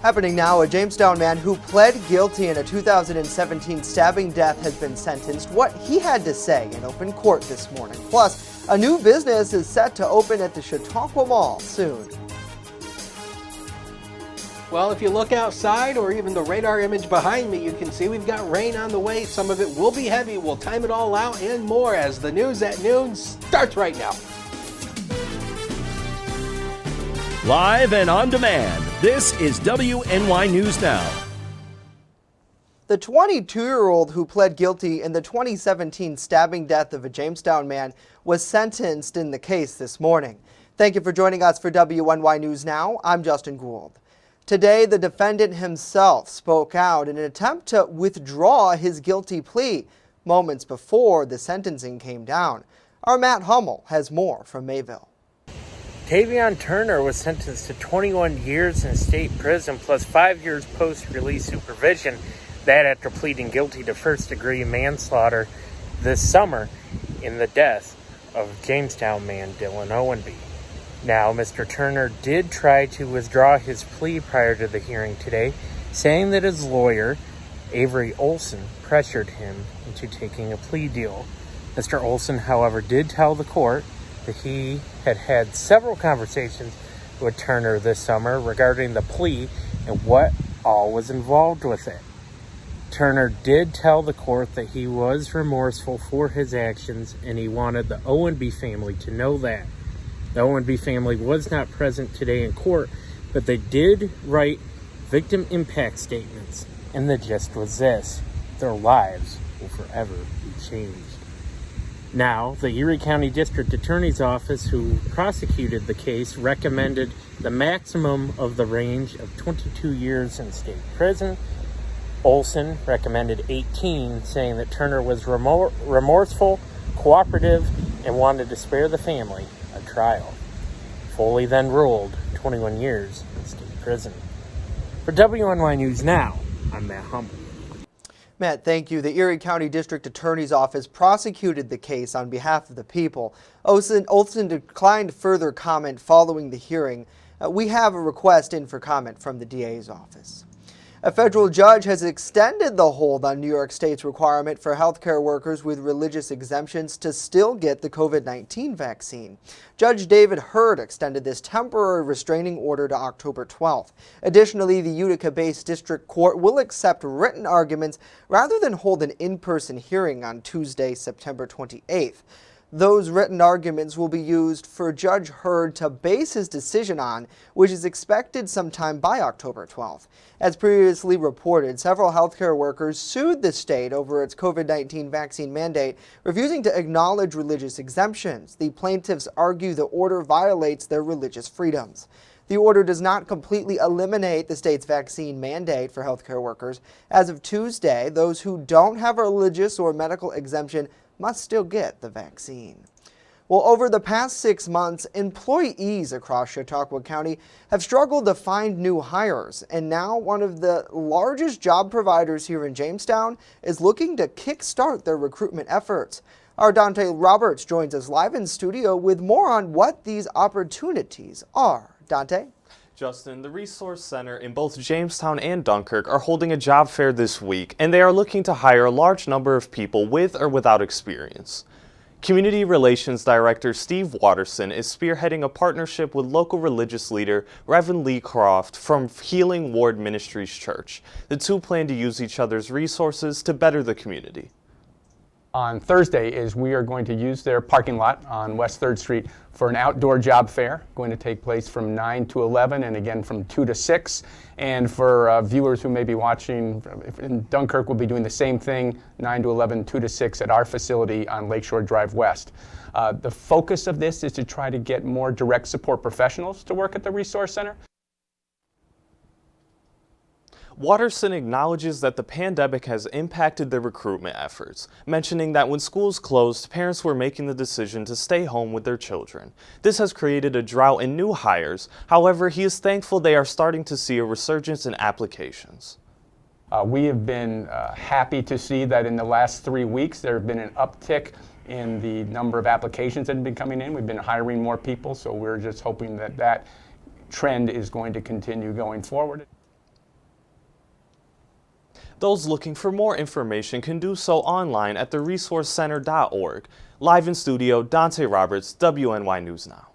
Happening now, a Jamestown man who pled guilty in a 2017 stabbing death has been sentenced. What he had to say in open court this morning. Plus, a new business is set to open at the Chautauqua Mall soon. Well, if you look outside or even the radar image behind me, you can see we've got rain on the way. Some of it will be heavy. We'll time it all out and more as the news at noon starts right now. Live and on demand, this is WNY News Now. The 22-year-old who pled guilty in the 2017 stabbing death of a Jamestown man was sentenced in the case this morning. Thank you for joining us for WNY News Now. I'm Justin Gould. Today, the defendant himself spoke out in an attempt to withdraw his guilty plea moments before the sentencing came down. Our Matt Hummel has more from Mayville. Tavion Turner was sentenced to 21 years in state prison plus 5 years post-release supervision. That after pleading guilty to first-degree manslaughter this summer in the death of Jamestown man Dylan Owenby. Now, Mr. Turner did try to withdraw his plea prior to the hearing today, saying that his lawyer, Avery Olson, pressured him into taking a plea deal. Mr. Olson, however, did tell the court that he had had several conversations with Turner this summer regarding the plea and what all was involved with it. Turner did tell the court that he was remorseful for his actions and he wanted the Owenby family to know that. The Owenby family was not present today in court, but they did write victim impact statements, and the gist was this: their lives will forever be changed. Now, the Erie County District Attorney's Office, who prosecuted the case, recommended the maximum of the range of 22 years in state prison. Olson recommended 18, saying that Turner was remorseful, cooperative, and wanted to spare the family a trial. Foley then ruled 21 years in state prison. For WNY News Now, I'm Matt Hummel. Matt, thank you. The Erie County District Attorney's Office prosecuted the case on behalf of the people. Olson declined further comment following the hearing. We have a request in for comment from the DA's office. A federal judge has extended the hold on New York State's requirement for healthcare workers with religious exemptions to still get the COVID-19 vaccine. Judge David Hurd extended this temporary restraining order to October 12th. Additionally, the Utica-based district court will accept written arguments rather than hold an in-person hearing on Tuesday, September 28th. Those written arguments will be used for Judge Hurd to base his decision on, which is expected sometime by October 12th. As previously reported, several healthcare workers sued the state over its COVID-19 vaccine mandate, refusing to acknowledge religious exemptions. The plaintiffs argue the order violates their religious freedoms. The order does not completely eliminate the state's vaccine mandate for healthcare workers. As of Tuesday, those who don't have a religious or medical exemption must still get the vaccine. Well, over the past 6 months, employees across Chautauqua County have struggled to find new hires, and now one of the largest job providers here in Jamestown is looking to kickstart their recruitment efforts. Our Dante Roberts joins us live in studio with more on what these opportunities are. Dante? Justin, the Resource Center in both Jamestown and Dunkirk are holding a job fair this week, and they are looking to hire a large number of people with or without experience. Community Relations Director Steve Watterson is spearheading a partnership with local religious leader Reverend Lee Croft from Healing Ward Ministries Church. The two plan to use each other's resources to better the community. On Thursday we are going to use their parking lot on West 3rd Street for an outdoor job fair, going to take place from 9 to 11 and again from 2 to 6. And for viewers who may be watching in Dunkirk, we'll be doing the same thing, 9 to 11, 2 to 6 at our facility on Lakeshore Drive West. The focus of this is to try to get more direct support professionals to work at the Resource Center. Watterson acknowledges that the pandemic has impacted their recruitment efforts, mentioning that when schools closed, parents were making the decision to stay home with their children. This has created a drought in new hires. However, he is thankful they are starting to see a resurgence in applications. We have been happy to see that in the last 3 weeks there have been an uptick in the number of applications that have been coming in. We've been hiring more people, so we're just hoping that that trend is going to continue going forward. Those looking for more information can do so online at theresourcecenter.org. Live in studio, Dante Roberts, WNY News Now.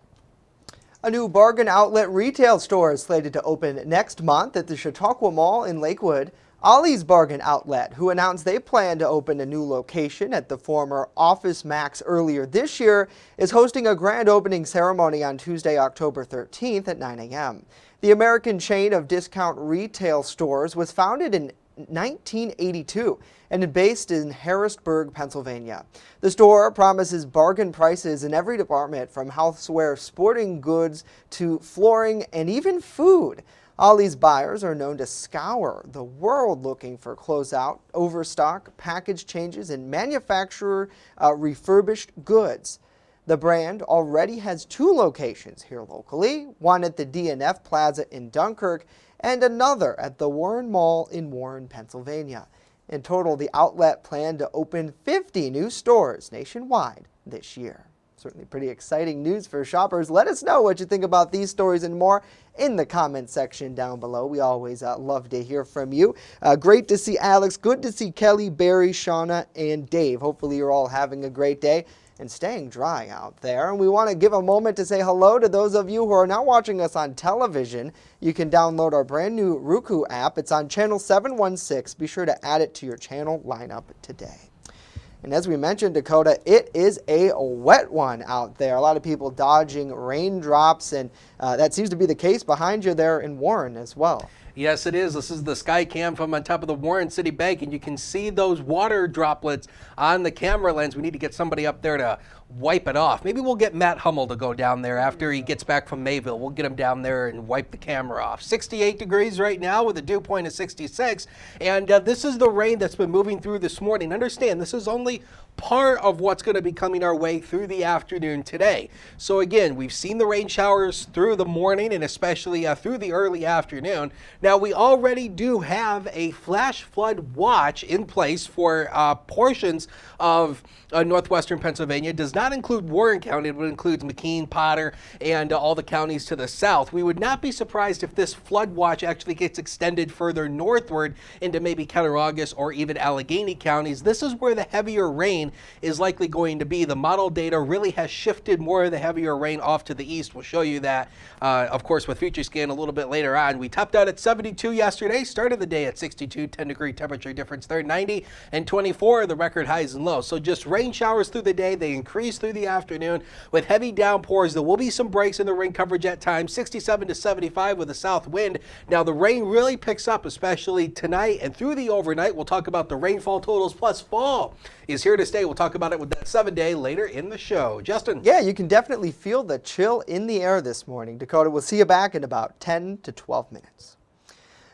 A new bargain outlet retail store is slated to open next month at the Chautauqua Mall in Lakewood. Ollie's Bargain Outlet, who announced they plan to open a new location at the former Office Max earlier this year, is hosting a grand opening ceremony on Tuesday, October 13th at 9 a.m. The American chain of discount retail stores was founded in 1982 and is based in Harrisburg, Pennsylvania. The store promises bargain prices in every department, from houseware, sporting goods to flooring and even food. Ollie's buyers are known to scour the world looking for closeout, overstock, package changes, and manufacturer refurbished goods. The brand already has 2 locations here locally, one at the D&F Plaza in Dunkirk and another at the Warren Mall in Warren, Pennsylvania. In total, the outlet planned to open 50 new stores nationwide this year. Certainly pretty exciting news for shoppers. Let us know what you think about these stories and more in the comment section down below. We always love to hear from you. Great to see Alex. Good to see Kelly, Barry, Shauna, and Dave. Hopefully you're all having a great day and staying dry out there. And we want to give a moment to say hello to those of you who are now watching us on television. You can download our brand new Roku app. It's on channel 716. Be sure to add it to your channel lineup today. And as we mentioned, Dakota, it is a wet one out there. A lot of people dodging raindrops, and that seems to be the case behind you there in Warren as well. Yes, it is. This is the sky cam from on top of the Warren City Bank, and you can see those water droplets on the camera lens. We need to get somebody up there to wipe it off. Maybe we'll get Matt Hummel to go down there after he gets back from Mayville. We'll get him down there and wipe the camera off. 68 degrees right now with a dew point of 66, and this is the rain that's been moving through this morning. Understand, this is only part of what's going to be coming our way through the afternoon today. So again, we've seen the rain showers through the morning and especially through the early afternoon. Now, we already do have a flash flood watch in place for portions of northwestern Pennsylvania. It does not include Warren County. It includes McKean, Potter, and all the counties to the south. We would not be surprised if this flood watch actually gets extended further northward into maybe Cattaraugus or even Allegheny counties. This is where the heavier rain is likely going to be. The model data really has shifted more of the heavier rain off to the east. We'll show you that, of course, with Future Scan a little bit later on. We topped out at 72 yesterday, started the day at 62, 10-degree temperature difference there, 90 and 24 are the record highs and lows. So just rain showers through the day. They increase through the afternoon with heavy downpours. There will be some breaks in the rain coverage at times, 67 to 75 with a south wind. Now, the rain really picks up, especially tonight and through the overnight. We'll talk about the rainfall totals, plus fall is here to stay. We'll talk about it with that 7-day later in the show. Justin? Yeah, you can definitely feel the chill in the air this morning. Dakota, we'll see you back in about 10 to 12 minutes.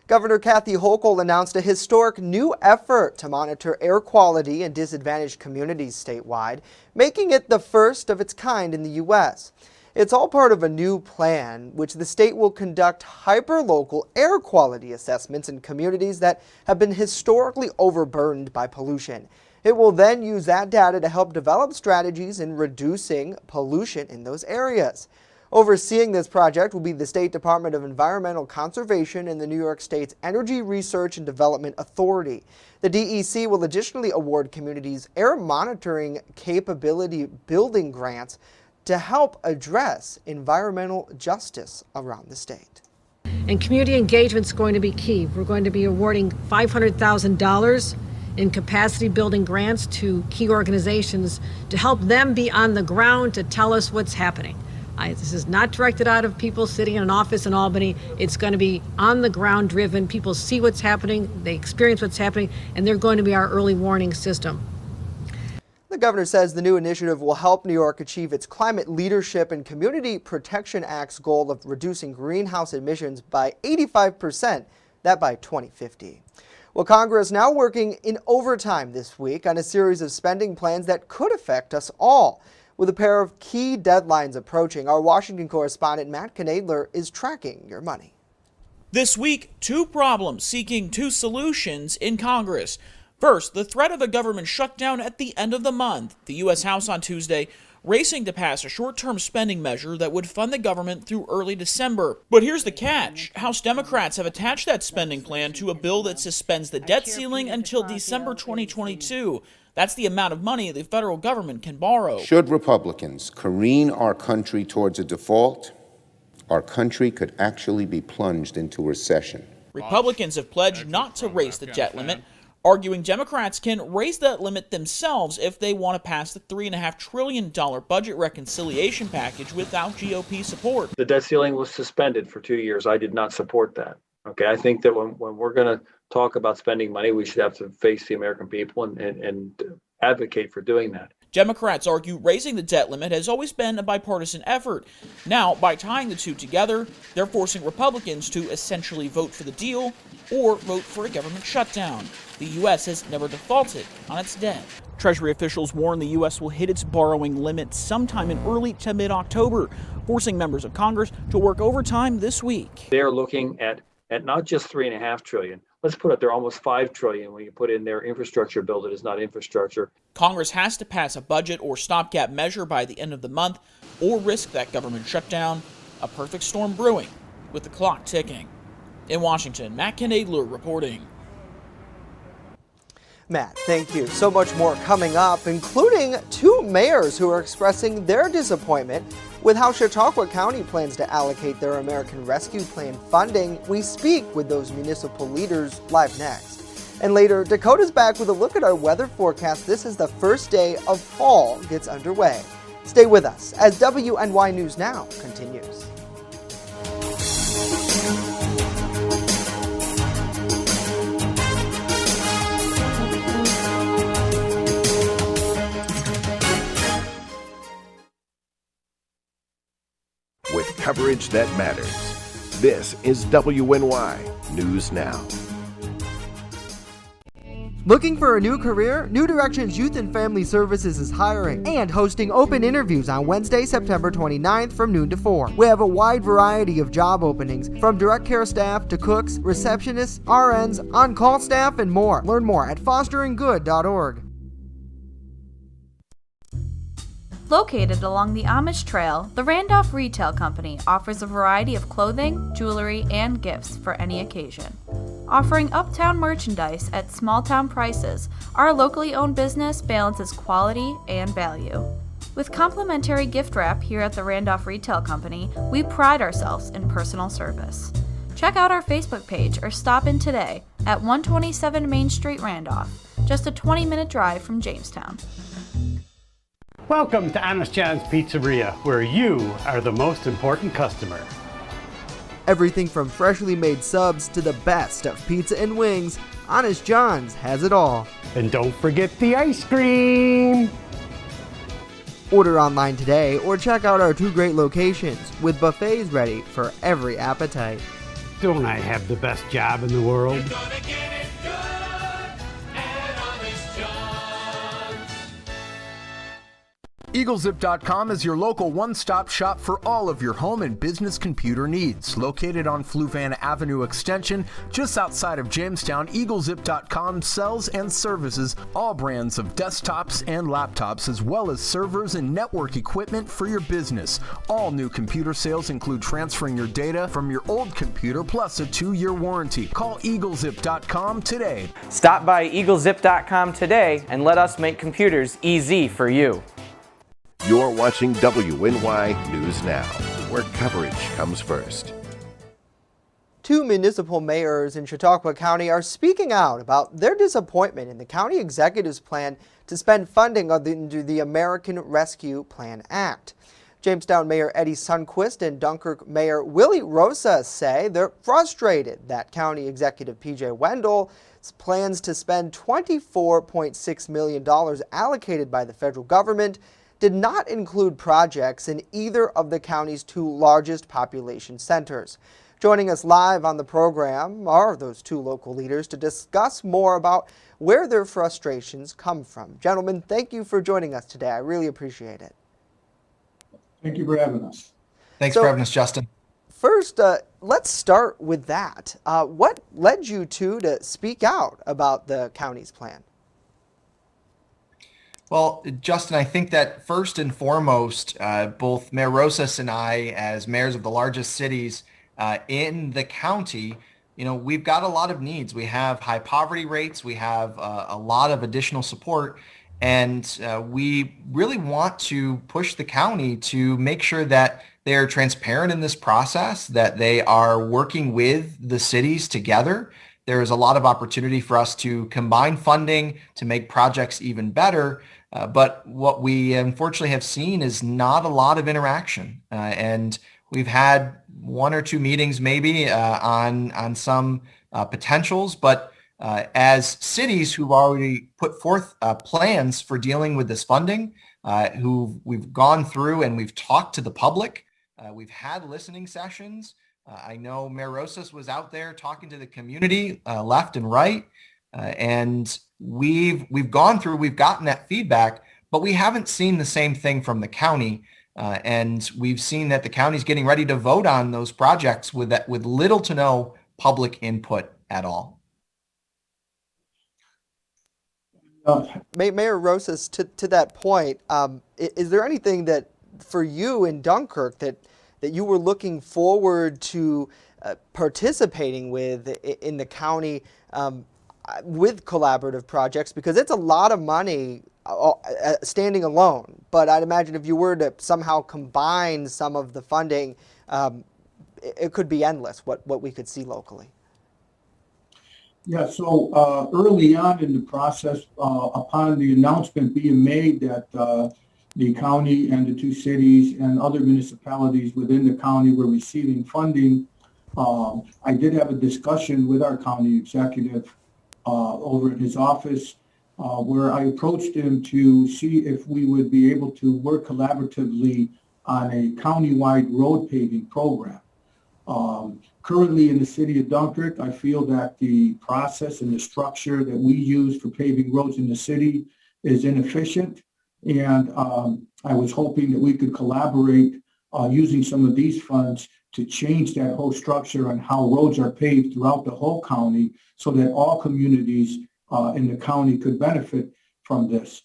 Governor Kathy Hochul announced a historic new effort to monitor air quality in disadvantaged communities statewide, making it the first of its kind in the U.S. It's all part of a new plan, which the state will conduct hyperlocal air quality assessments in communities that have been historically overburdened by pollution. It will then use that data to help develop strategies in reducing pollution in those areas. Overseeing this project will be the State Department of Environmental Conservation and the New York State's Energy Research and Development Authority. The DEC will additionally award communities air monitoring capability building grants to help address environmental justice around the state. And community engagement is going to be key. We're going to be awarding $500,000 in capacity building grants to key organizations to help them be on the ground to tell us what's happening. This is not directed out of people sitting in an office in Albany. It's going to be on the ground driven. People see what's happening, they experience what's happening, and they're going to be our early warning system. The governor says the new initiative will help New York achieve its Climate Leadership and Community Protection Act's goal of reducing greenhouse emissions by 85%, that by 2050. Well, Congress now working in overtime this week on a series of spending plans that could affect us all. With a pair of key deadlines approaching, our Washington correspondent Matt Knadler is tracking your money. This week, 2 problems seeking 2 solutions in Congress. First, the threat of a government shutdown at the end of the month. The U.S. House on Tuesday racing to pass a short-term spending measure that would fund the government through early December. But here's the catch. House Democrats have attached that spending plan to a bill that suspends the debt ceiling until December 2022. That's the amount of money the federal government can borrow. Should Republicans careen our country towards a default, our country could actually be plunged into recession. Republicans have pledged not to raise the debt limit, arguing Democrats can raise that limit themselves if they want to pass the $3.5 trillion budget reconciliation package without GOP support. The debt ceiling was suspended for 2 years. I did not support that. Okay, I think that when we're going to talk about spending money, we should have to face the American people and advocate for doing that. Democrats argue raising the debt limit has always been a bipartisan effort. Now, by tying the two together, they're forcing Republicans to essentially vote for the deal or vote for a government shutdown. The U.S. has never defaulted on its debt. Treasury officials warn the U.S. will hit its borrowing limit sometime in early to mid-October, forcing members of Congress to work overtime this week. They're looking at not just $3.5 trillion. Let's put it there, almost $5 trillion when you put in their infrastructure bill that is not infrastructure. Congress has to pass a budget or stopgap measure by the end of the month or risk that government shutdown. A perfect storm brewing with the clock ticking. In Washington, Matt Knadler reporting. Matt, thank you. So much more coming up, including two mayors who are expressing their disappointment with how Chautauqua County plans to allocate their American Rescue Plan funding. We speak with those municipal leaders live next. And later, Dakota's back with a look at our weather forecast. This is the first day of fall gets underway. Stay with us as WNY News Now continues. With coverage that matters. This is WNY News Now. Looking for a new career? New Directions Youth and Family Services is hiring and hosting open interviews on Wednesday, September 29th from noon to 4. We have a wide variety of job openings, from direct care staff to cooks, receptionists, RNs, on-call staff, and more. Learn more at fosteringgood.org. Located along the Amish Trail, the Randolph Retail Company offers a variety of clothing, jewelry, and gifts for any occasion. Offering uptown merchandise at small-town prices, our locally owned business balances quality and value. With complimentary gift wrap here at the Randolph Retail Company, we pride ourselves in personal service. Check out our Facebook page or stop in today at 127 Main Street, Randolph, just a 20-minute drive from Jamestown. Welcome to Honest John's Pizzeria, where you are the most important customer. Everything from freshly made subs to the best of pizza and wings, Honest John's has it all. And don't forget the ice cream! Order online today or check out our two great locations with buffets ready for every appetite. Don't I have the best job in the world? EagleZip.com is your local one-stop shop for all of your home and business computer needs. Located on Fluvan Avenue Extension, just outside of Jamestown, EagleZip.com sells and services all brands of desktops and laptops, as well as servers and network equipment for your business. All new computer sales include transferring your data from your old computer, plus a 2-year warranty. Call EagleZip.com today. Stop by EagleZip.com today and let us make computers easy for you. You're watching WNY News Now, where coverage comes first. Two municipal mayors in Chautauqua County are speaking out about their disappointment in the county executive's plan to spend funding under the American Rescue Plan Act. Jamestown Mayor Eddie Sundquist and Dunkirk Mayor Willie Rosa say they're frustrated that County Executive P.J. Wendell's plans to spend $24.6 million allocated by the federal government did not include projects in either of the county's two largest population centers. Joining us live on the program are those two local leaders to discuss more about where their frustrations come from. Gentlemen, thank you for joining us today. I really appreciate it. Thank you for having us. Thanks for having us, Justin. First, let's start with that. What led you two to speak out about the county's plan? Well, Justin, I think that first and foremost, both Mayor Rosas and I, as mayors of the largest cities in the county, we've got a lot of needs. We have high poverty rates. We have a lot of additional support. And we really want to push the county to make sure that they are transparent in this process, that they are working with the cities together. There is a lot of opportunity for us to combine funding to make projects even better. But what we unfortunately have seen is not a lot of interaction. And we've had one or two meetings maybe on some potentials, but as cities who've already put forth plans for dealing with this funding, who we've gone through and we've talked to the public, we've had listening sessions. I know Mayor Rosas was out there talking to the community left and right, and we've gone through, we've gotten that feedback, but we haven't seen the same thing from the county. And we've seen that the county's getting ready to vote on those projects with little to no public input at all. Mayor Rosas, to that point, is there anything that for you in Dunkirk that you were looking forward to participating with in the county with collaborative projects? Because it's a lot of money standing alone, but I'd imagine if you were to somehow combine some of the funding, it could be endless what we could see locally. Yeah, so early on in the process, upon the announcement being made that the county and the two cities and other municipalities within the county were receiving funding, I did have a discussion with our county executive over in his office where I approached him to see if we would be able to work collaboratively on a countywide road paving program. Currently in the city of Dunkirk, I feel that the process and the structure that we use for paving roads in the city is inefficient. And I was hoping that we could collaborate using some of these funds to change that whole structure on how roads are paved throughout the whole county so that all communities in the county could benefit from this.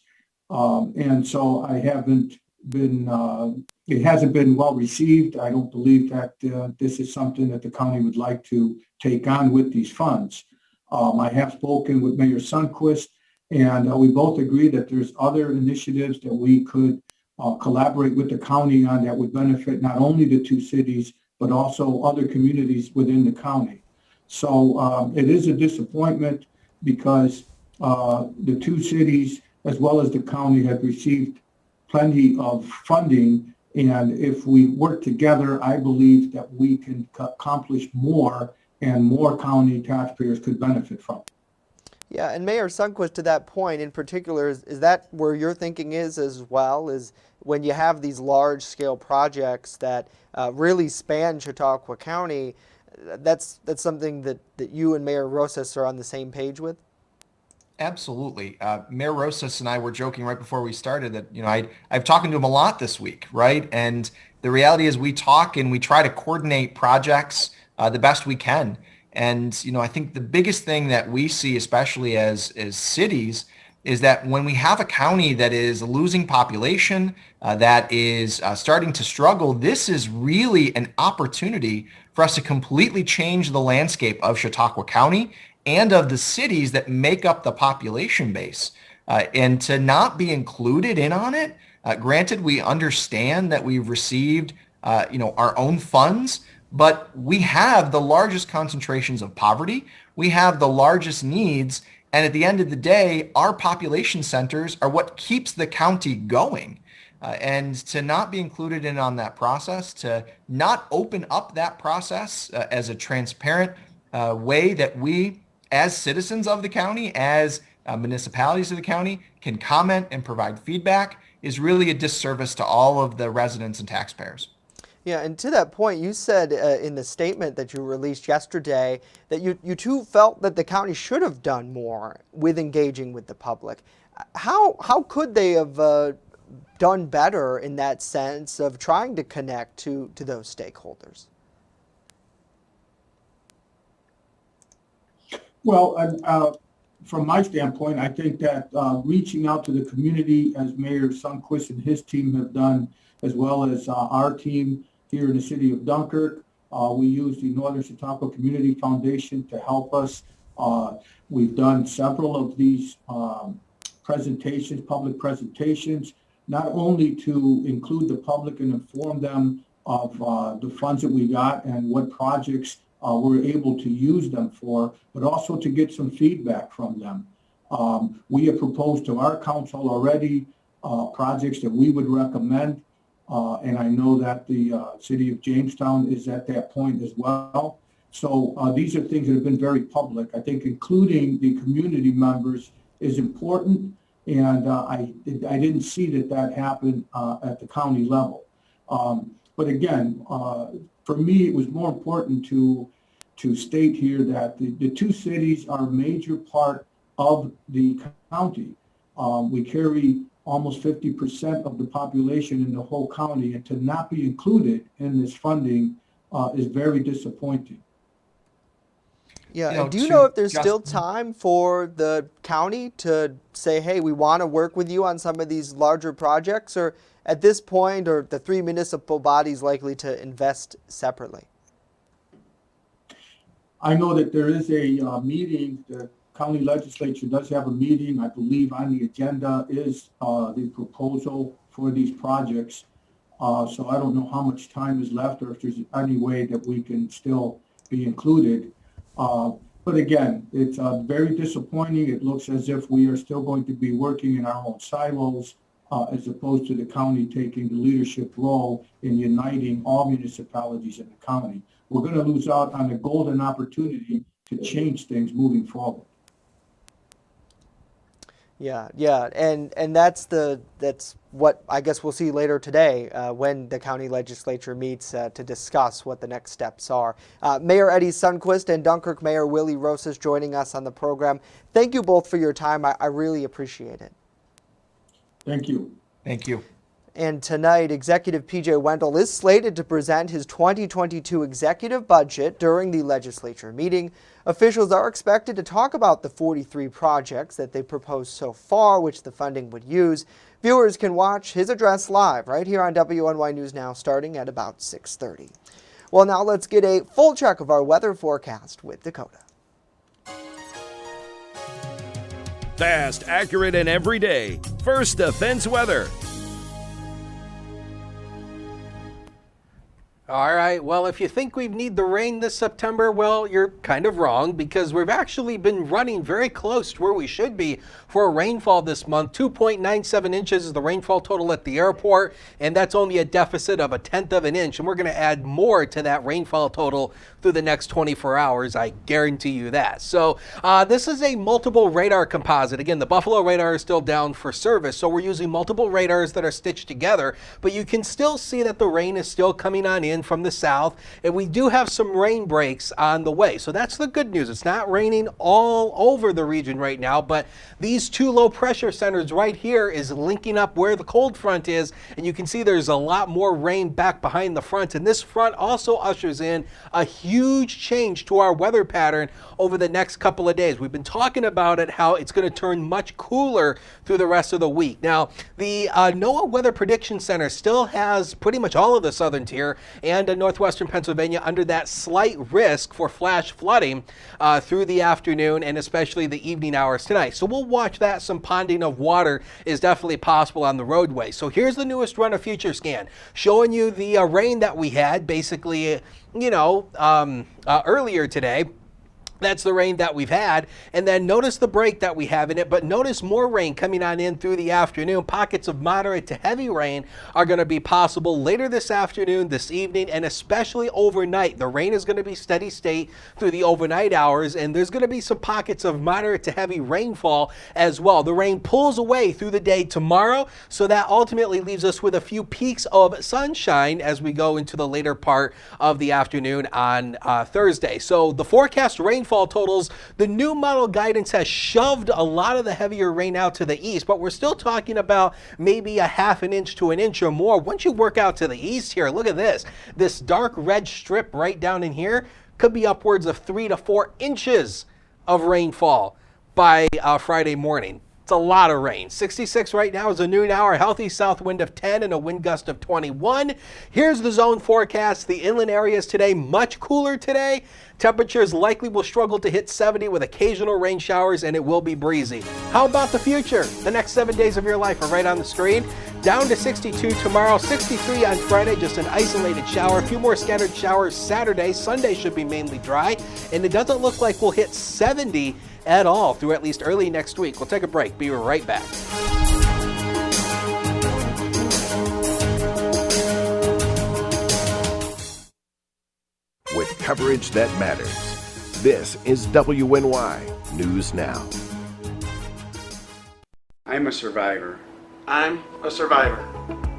And so I haven't been it hasn't been well received. I don't believe that this is something that the county would like to take on with these funds. I have spoken with Mayor Sundquist, and we both agree that there's other initiatives that we could collaborate with the county on that would benefit not only the two cities, but also other communities within the county. So it is a disappointment because the two cities, as well as the county, have received plenty of funding. And if we work together, I believe that we can accomplish more and more county taxpayers could benefit from. Yeah, and Mayor Sundquist, to that point in particular, is that where your thinking is as well, is when you have these large-scale projects that really span Chautauqua County, that's something that you and Mayor Rosas are on the same page with? Absolutely. Mayor Rosas and I were joking right before we started that, I've talked to him a lot this week, right? And the reality is we talk and we try to coordinate projects the best we can. And, I think the biggest thing that we see, especially as cities, is that when we have a county that is losing population, that is starting to struggle, this is really an opportunity for us to completely change the landscape of Chautauqua County and of the cities that make up the population base. And to not be included in on it, granted, we understand that we've received our own funds, but we have the largest concentrations of poverty. We have the largest needs. And at the end of the day, our population centers are what keeps the county going. And to not be included in on that process, to not open up that process as a transparent way that we, as citizens of the county, as municipalities of the county, can comment and provide feedback is really a disservice to all of the residents and taxpayers. Yeah, and to that point, you said in the statement that you released yesterday that you too felt that the county should have done more with engaging with the public. How could they have done better in that sense of trying to connect to those stakeholders? Well, from my standpoint, I think that reaching out to the community, as Mayor Sundquist and his team have done, as well as our team here in the city of Dunkirk, we use the Northern Chautauqua Community Foundation to help us. We've done several of these presentations, public presentations, not only to include the public and inform them of the funds that we got and what projects we're able to use them for, but also to get some feedback from them. We have proposed to our council already projects that we would recommend, and I know that the city of Jamestown is at that point as well. So these are things that have been very public. I think including the community members is important, and I didn't see that happen at the county level. But again, for me, it was more important to state here that the two cities are a major part of the county. We carry almost 50% of the population in the whole county, and to not be included in this funding is very disappointing. Yeah, and do you know if there's still time for the county to say, hey, we want to work with you on some of these larger projects, or at this point, are the three municipal bodies likely to invest separately? I know that there is a meeting, the county legislature does have a meeting. I believe on the agenda is the proposal for these projects. So I don't know how much time is left or if there's any way that we can still be included. But again, it's very disappointing. It looks as if we are still going to be working in our own silos as opposed to the county taking the leadership role in uniting all municipalities in the county. We're going to lose out on a golden opportunity to change things moving forward. Yeah, and that's what I guess we'll see later today when the county legislature meets to discuss what the next steps are. Mayor Eddie Sundquist and Dunkirk Mayor Willie Rosas joining us on the program. Thank you both for your time. I really appreciate it. Thank you. Thank you. And tonight, Executive P.J. Wendell is slated to present his 2022 executive budget during the legislature meeting. Officials are expected to talk about the 43 projects that they proposed so far, which the funding would use. Viewers can watch his address live right here on WNY News Now starting at about 6:30. Well, now let's get a full check of our weather forecast with Dakota. Fast, accurate, and every day. First Defense Weather. All right, well, if you think we need the rain this September, well, you're kind of wrong because we've actually been running very close to where we should be for a rainfall this month. 2.97 inches is the rainfall total at the airport, and that's only a deficit of 1/10 of an inch. And we're going to add more to that rainfall total through the next 24 hours. I guarantee you that. So this is a multiple radar composite. Again, the Buffalo radar is still down for service, so we're using multiple radars that are stitched together, but you can still see that the rain is still coming on in from the south, and we do have some rain breaks on the way. So that's the good news. It's not raining all over the region right now, but these two low pressure centers right here is linking up where the cold front is, and you can see there's a lot more rain back behind the front, and this front also ushers in a huge change to our weather pattern over the next couple of days. We've been talking about it, how it's going to turn much cooler through the rest of the week. Now, the NOAA Weather Prediction Center still has pretty much all of the southern tier and northwestern Pennsylvania under that slight risk for flash flooding through the afternoon and especially the evening hours tonight. So we'll watch that. Some ponding of water is definitely possible on the roadway. So here's the newest run of Future Scan showing you the rain that we had basically, earlier today. That's the rain that we've had. And then notice the break that we have in it, but notice more rain coming on in through the afternoon. Pockets of moderate to heavy rain are going to be possible later this afternoon, this evening, and especially overnight. The rain is going to be steady state through the overnight hours, and there's going to be some pockets of moderate to heavy rainfall as well. The rain pulls away through the day tomorrow, so that ultimately leaves us with a few peaks of sunshine as we go into the later part of the afternoon on Thursday. So the forecast rainfall totals, the new model guidance has shoved a lot of the heavier rain out to the east, but we're still talking about maybe 1/2 inch to an inch or more. Once you work out to the east here, look at this. This dark red strip right down in here could be upwards of 3 to 4 inches of rainfall. by Friday morning. It's a lot of rain. 66 right now is a noon hour, healthy south wind of 10 and a wind gust of 21. Here's the zone forecast. The inland areas today, much cooler today. Temperatures likely will struggle to hit 70 with occasional rain showers, and it will be breezy. How about the future? The next 7 days of your life are right on the screen. Down to 62 tomorrow, 63 on Friday, just an isolated shower. A few more scattered showers Saturday. Sunday should be mainly dry, and it doesn't look like we'll hit 70 at all through at least early next week. We'll take a break. Be right back. With coverage that matters, this is WNY News Now. I'm a survivor. I'm a survivor.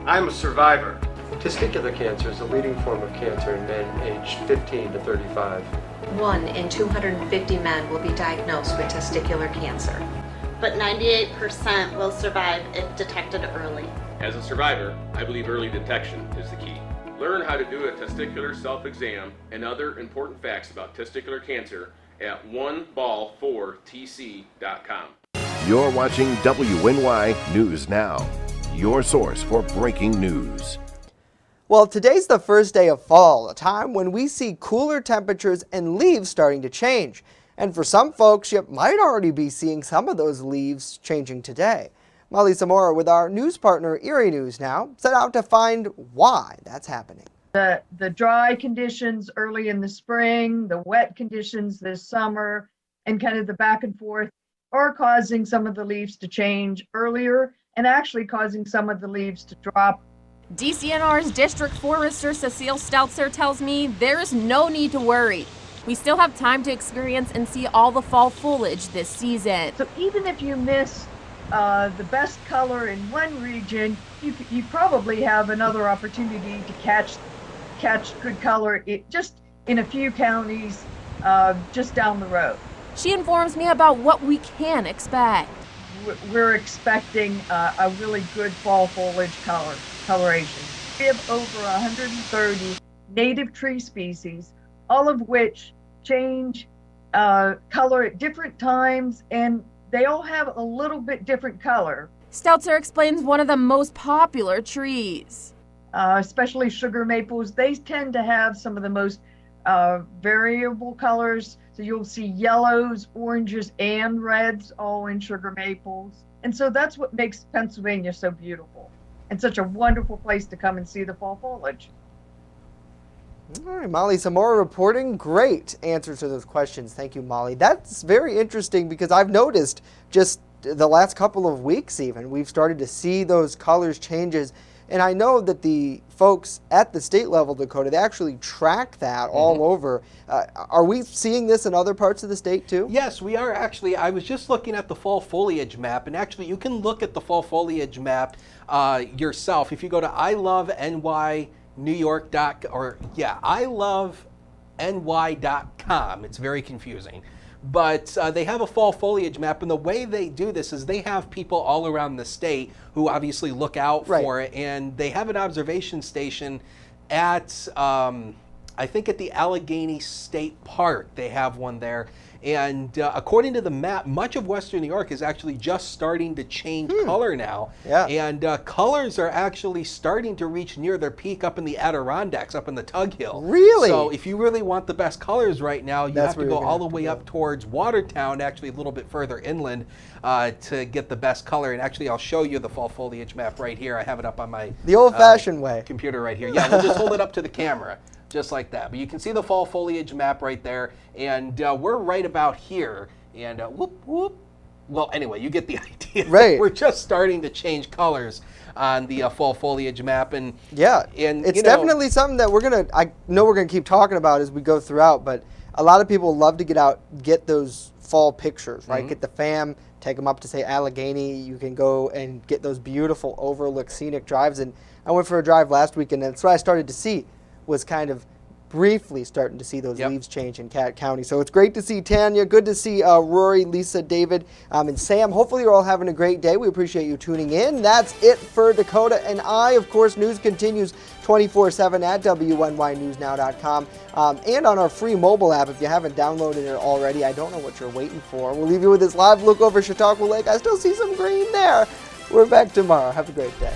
I'm a survivor. Testicular cancer is the leading form of cancer in men aged 15 to 35. 1 in 250 men will be diagnosed with testicular cancer. But 98% will survive if detected early. As a survivor, I believe early detection is the key. Learn how to do a testicular self-exam and other important facts about testicular cancer at oneball4tc.com. You're watching WNY News Now, your source for breaking news. Well, today's the first day of fall, a time when we see cooler temperatures and leaves starting to change. And for some folks, you might already be seeing some of those leaves changing today. Molly Zamora with our news partner, WNY News Now, set out to find why that's happening. The dry conditions early in the spring, the wet conditions this summer, and kind of the back and forth are causing some of the leaves to change earlier and actually causing some of the leaves to drop. DCNR's District Forester Cecile Stelzer tells me there is no need to worry. We still have time to experience and see all the fall foliage this season. So even if you miss the best color in one region, you probably have another opportunity to catch good color just in a few counties just down the road. She informs me about what we can expect. We're expecting a really good fall foliage coloration. We have over 130 native tree species, all of which change color at different times, and they all have a little bit different color. Stelzer explains one of the most popular trees. Especially sugar maples, they tend to have some of the most variable colors. So you'll see yellows, oranges, and reds all in sugar maples. And so that's what makes Pennsylvania so beautiful and such a wonderful place to come and see the fall foliage. All right, Molly Zamora reporting. Great answers to those questions. Thank you, Molly. That's very interesting because I've noticed just the last couple of weeks even, we've started to see those colors changes. And I know that the folks at the state level, Dakota, they actually track that all over. Are we seeing this in other parts of the state too? Yes, we are actually. I was just looking at the fall foliage map, and actually you can look at the fall foliage map yourself. If you go to iloveny.com, it's very confusing. But they have a fall foliage map, and the way they do this is they have people all around the state who obviously look out for it, and they have an observation station at, I think at the Allegheny State Park. They have one there. And according to the map, much of Western New York is actually just starting to change color now. Yeah. And colors are actually starting to reach near their peak up in the Adirondacks, up in the Tug Hill. Really? So if you really want the best colors right now, you have to go all the way up towards Watertown, actually a little bit further inland, to get the best color. And actually, I'll show you the fall foliage map right here. I have it up on my the old-fashioned way computer right here. Yeah, we'll just hold it up to the camera. Just like that. But you can see the fall foliage map right there. And we're right about here. And whoop, whoop. Well, anyway, you get the idea. Right. We're just starting to change colors on the fall foliage map. And yeah, and it's definitely something that I know we're going to keep talking about as we go throughout. But a lot of people love to get out, get those fall pictures, right? Get the fam, take them up to, say, Allegheny. You can go and get those beautiful overlook scenic drives. And I went for a drive last week, and that's what I started to see was kind of briefly starting to see those leaves change in Cat County. So it's great to see Tanya. Good to see Rory, Lisa, David, and Sam. Hopefully you're all having a great day. We appreciate you tuning in. That's it for Dakota and I. Of course, news continues 24/7 at WNYNewsNow.com and on our free mobile app. If you haven't downloaded it already, I don't know what you're waiting for. We'll leave you with this live look over Chautauqua Lake. I still see some green there. We're back tomorrow. Have a great day.